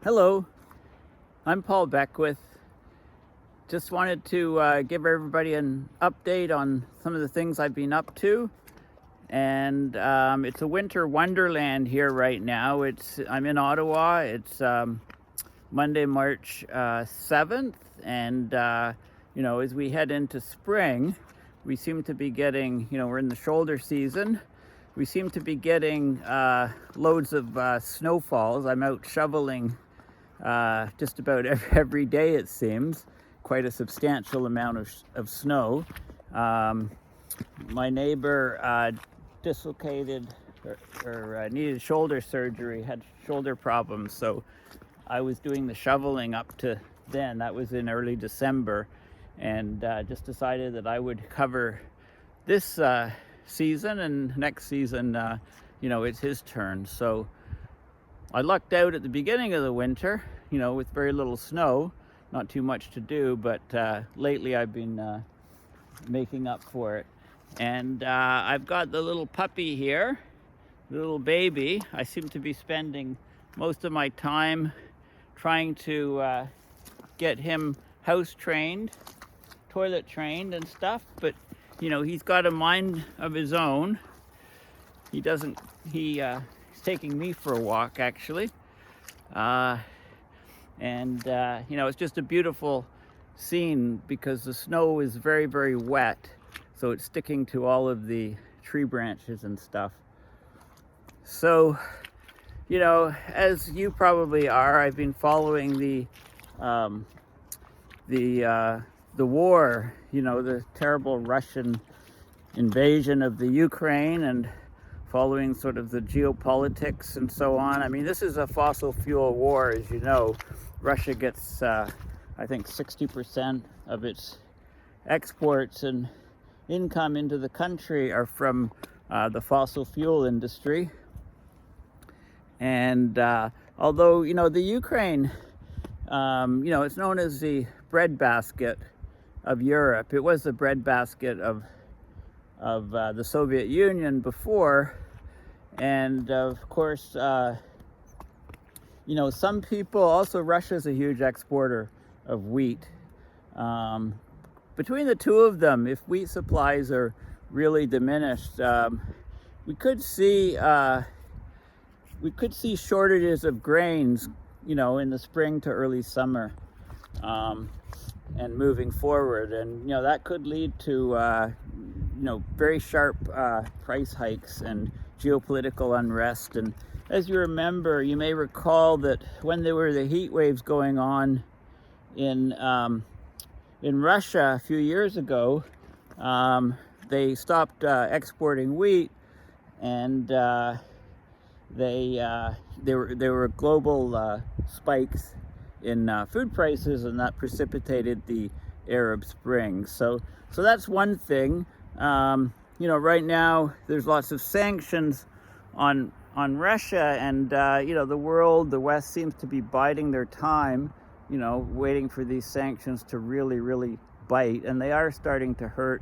Hello, I'm Paul Beckwith. Just wanted to give everybody an update on some of the things I've been up to. And it's a winter wonderland here right now. I'm in Ottawa. It's Monday, March 7th. And, as we head into spring, we seem to be getting, we're in the shoulder season. We seem to be getting loads of snowfalls. I'm out shoveling just about every day, it seems. Quite a substantial amount of snow. My neighbor dislocated or needed shoulder surgery, had shoulder problems, so I was doing the shoveling up to then. That was in early December, and just decided that I would cover this season, and next season, it's his turn. So I lucked out at the beginning of the winter, with very little snow, not too much to do, but lately I've been making up for it. And I've got the little puppy here, the little baby. I seem to be spending most of my time trying to get him house trained, toilet trained and stuff, but he's got a mind of his own. He's taking me for a walk, actually. It's just a beautiful scene because the snow is very, very wet. So it's sticking to all of the tree branches and stuff. So, as you probably are, I've been following the war, the terrible Russian invasion of the Ukraine, and following sort of the geopolitics and so on. I mean, this is a fossil fuel war, as you know. Russia gets, I think, 60% of its exports and income into the country are from the fossil fuel industry. And although, the Ukraine, it's known as the breadbasket of Europe. It was the breadbasket of the Soviet Union before. And of course, some people, also Russia's a huge exporter of wheat. Between the two of them, if wheat supplies are really diminished, we could see shortages of grains, in the spring to early summer, and moving forward. And that could lead to very sharp price hikes and geopolitical unrest. And as you may recall that when there were the heat waves going on in Russia a few years ago, they stopped exporting wheat, and there were global spikes in food prices, and that precipitated the Arab Spring. So that's one thing. Right now there's lots of sanctions on Russia, and the West seems to be biding their time, waiting for these sanctions to really, really bite, and they are starting to hurt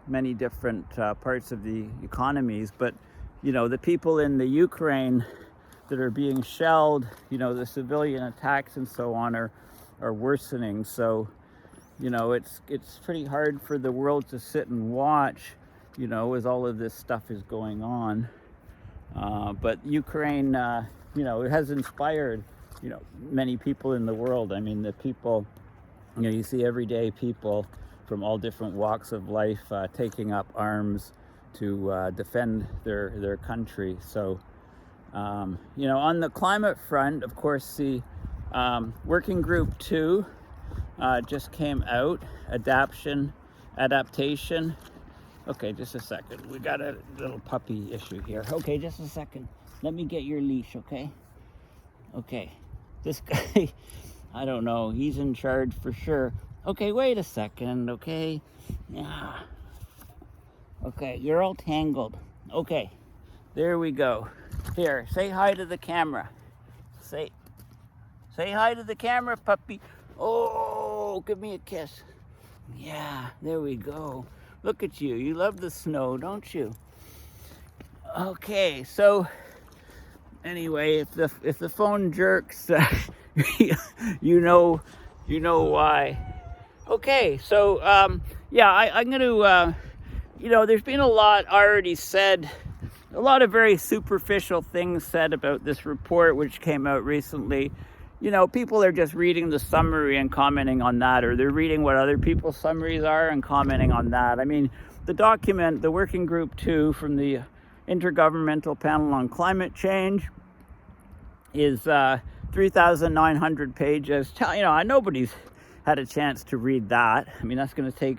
many different parts of the economies. But the people in the Ukraine that are being shelled, the civilian attacks and so on are worsening. So it's pretty hard for the world to sit and watch, as all of this stuff is going on. But Ukraine, it has inspired, many people in the world. I mean, the people, you see everyday people from all different walks of life taking up arms to defend their country. So, on the climate front, of course, the Working Group 2 just came out, adaptation. Okay, just a second. We got a little puppy issue here. Okay, just a second. Let me get your leash, okay? Okay, this guy, I don't know. He's in charge for sure. Okay, wait a second, okay? Yeah. Okay, you're all tangled. Okay, there we go. Here, say hi to the camera. Say hi to the camera, puppy. Oh, give me a kiss. Yeah, there we go. Look at you. You love the snow, don't you? Okay, so Anyway, if the phone jerks, you know why. Okay, so yeah, I'm going to, there's been a lot already said, a lot of very superficial things said about this report which came out recently. People are just reading the summary and commenting on that, or they're reading what other people's summaries are and commenting on that. I mean, the document, the Working Group 2 from the Intergovernmental Panel on Climate Change is 3,900 pages. Nobody's had a chance to read that. I mean, that's going to take,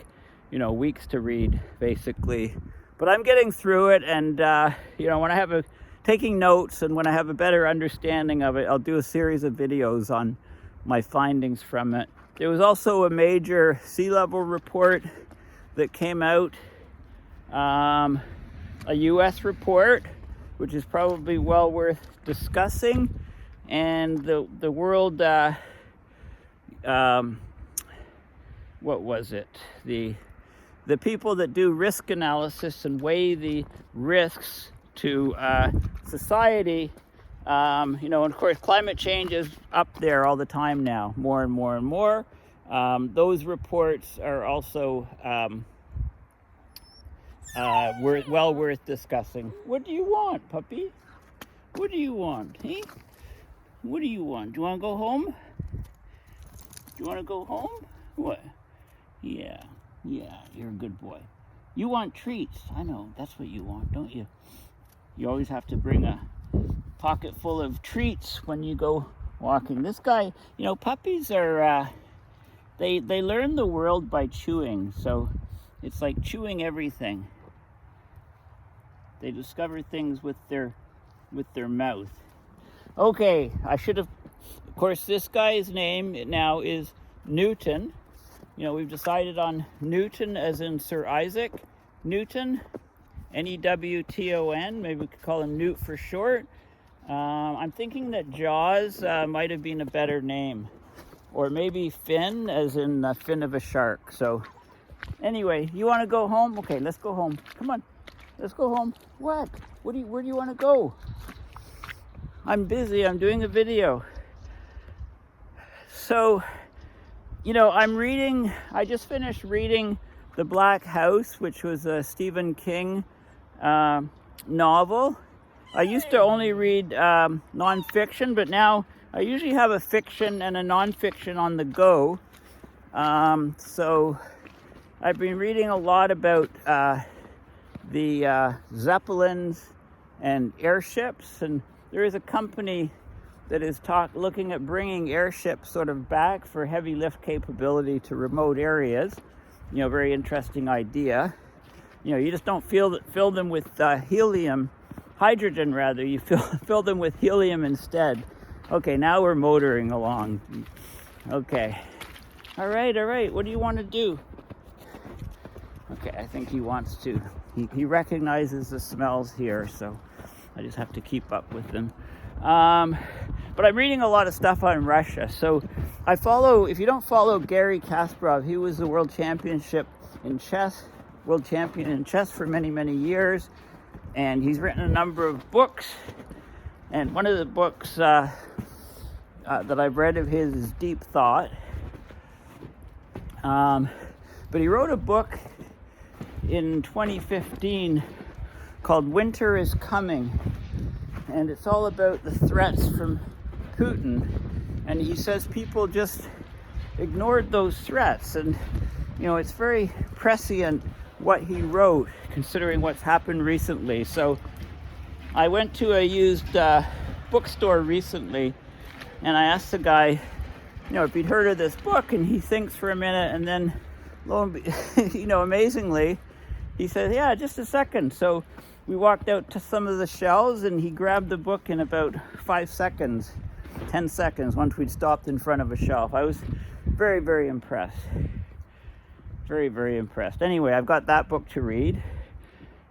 weeks to read, basically. But I'm getting through it, and, when I have taking notes, and when I have a better understanding of it, I'll do a series of videos on my findings from it. There was also a major sea level report that came out, a U.S. report, which is probably well worth discussing, and the world, what was it? The people that do risk analysis and weigh the risks to society, and of course climate change is up there all the time now, more and more and more. Those reports are also well worth discussing. What do you want, puppy? What do you want, eh? What do you want? Do you want to go home? Do you want to go home? What? Yeah, you're a good boy. You want treats. I know, that's what you want, don't you? You always have to bring a pocket full of treats when you go walking. This guy, puppies are, they learn the world by chewing, so it's like chewing everything. They discover things with their mouth. Okay, of course, this guy's name now is Newton. We've decided on Newton as in Sir Isaac Newton, Newton, maybe we could call him Newt for short. I'm thinking that Jaws might have been a better name, or maybe Fin, as in the fin of a shark. So anyway, you want to go home? Okay, let's go home. Come on, let's go home. What? Where do you want to go? I'm busy, I'm doing a video. So, I just finished reading The Black House, which was a Stephen King novel. I used to only read nonfiction, but now I usually have a fiction and a nonfiction on the go. So I've been reading a lot about the Zeppelins and airships, and there is a company that is looking at bringing airships sort of back for heavy lift capability to remote areas. Very interesting idea. You just don't fill them with hydrogen rather. You fill them with helium instead. Okay, now we're motoring along. Okay. All right. What do you want to do? Okay, I think he wants to. He recognizes the smells here, so I just have to keep up with them. But I'm reading a lot of stuff on Russia. So if you don't follow Garry Kasparov, he was the world champion in chess for many, many years. And he's written a number of books. And one of the books that I've read of his is Deep Thought. But he wrote a book in 2015 called Winter is Coming. And it's all about the threats from Putin. And he says people just ignored those threats. And, it's very prescient what he wrote, considering what's happened recently. So I went to a used bookstore recently, and I asked the guy, if he'd heard of this book, and he thinks for a minute, and then, amazingly, he said, yeah, just a second. So we walked out to some of the shelves, and he grabbed the book in about 10 seconds, once we'd stopped in front of a shelf. I was very, very impressed. Very, very impressed. Anyway, I've got that book to read,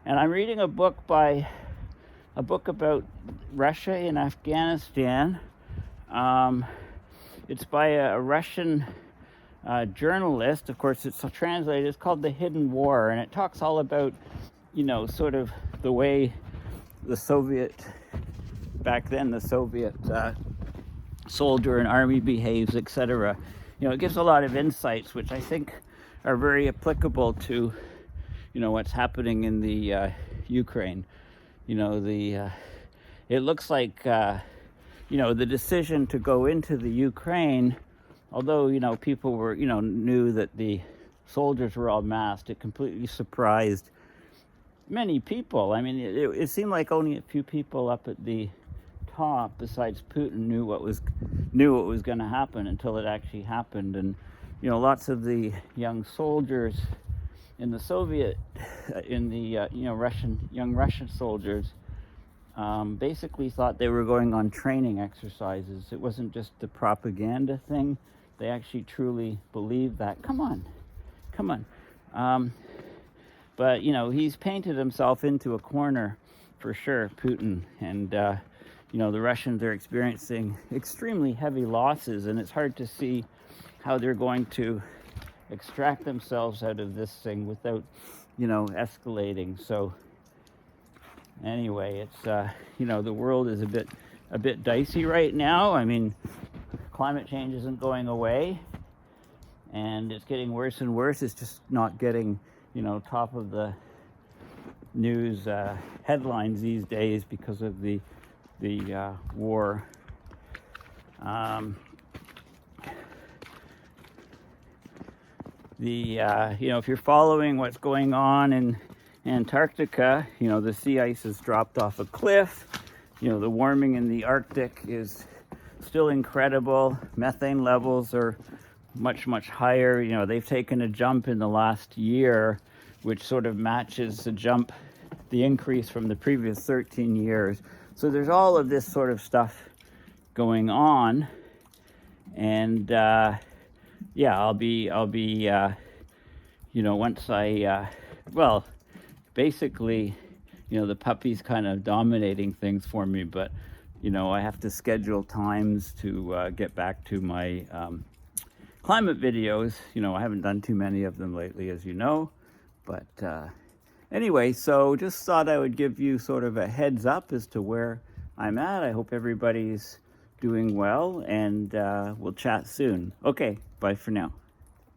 and I'm reading a book about Russia and Afghanistan. It's by a Russian journalist. Of course, it's translated. It's called The Hidden War, and it talks all about, sort of the way the Soviet back then the Soviet soldier and army behaves, etc. It gives a lot of insights which I think are very applicable to what's happening in the Ukraine. It looks like the decision to go into the Ukraine, although people were knew that the soldiers were all masked, it completely surprised many people. I mean, it seemed like only a few people up at the top, besides Putin, knew what was going to happen until it actually happened. And lots of the young soldiers in the Soviet, young Russian soldiers, basically thought they were going on training exercises. It wasn't just a propaganda thing. They actually truly believed that. Come on. But he's painted himself into a corner for sure, Putin, and the Russians are experiencing extremely heavy losses, and it's hard to see how they're going to extract themselves out of this thing without escalating. So anyway, it's the world is a bit dicey right now. I mean, climate change isn't going away, and it's getting worse and worse. It's just not getting top of the news headlines these days because of the war. If you're following what's going on in Antarctica, the sea ice has dropped off a cliff. The warming in the Arctic is still incredible. Methane levels are much higher. They've taken a jump in the last year, which sort of matches the increase from the previous 13 years. So there's all of this sort of stuff going on, and I'll be once I basically the puppies kind of dominating things for me, but I have to schedule times to get back to my climate videos. I haven't done too many of them lately, as you know, but anyway, so just thought I would give you sort of a heads up as to where I'm at. I hope everybody's doing well, and we'll chat soon. Okay, bye for now.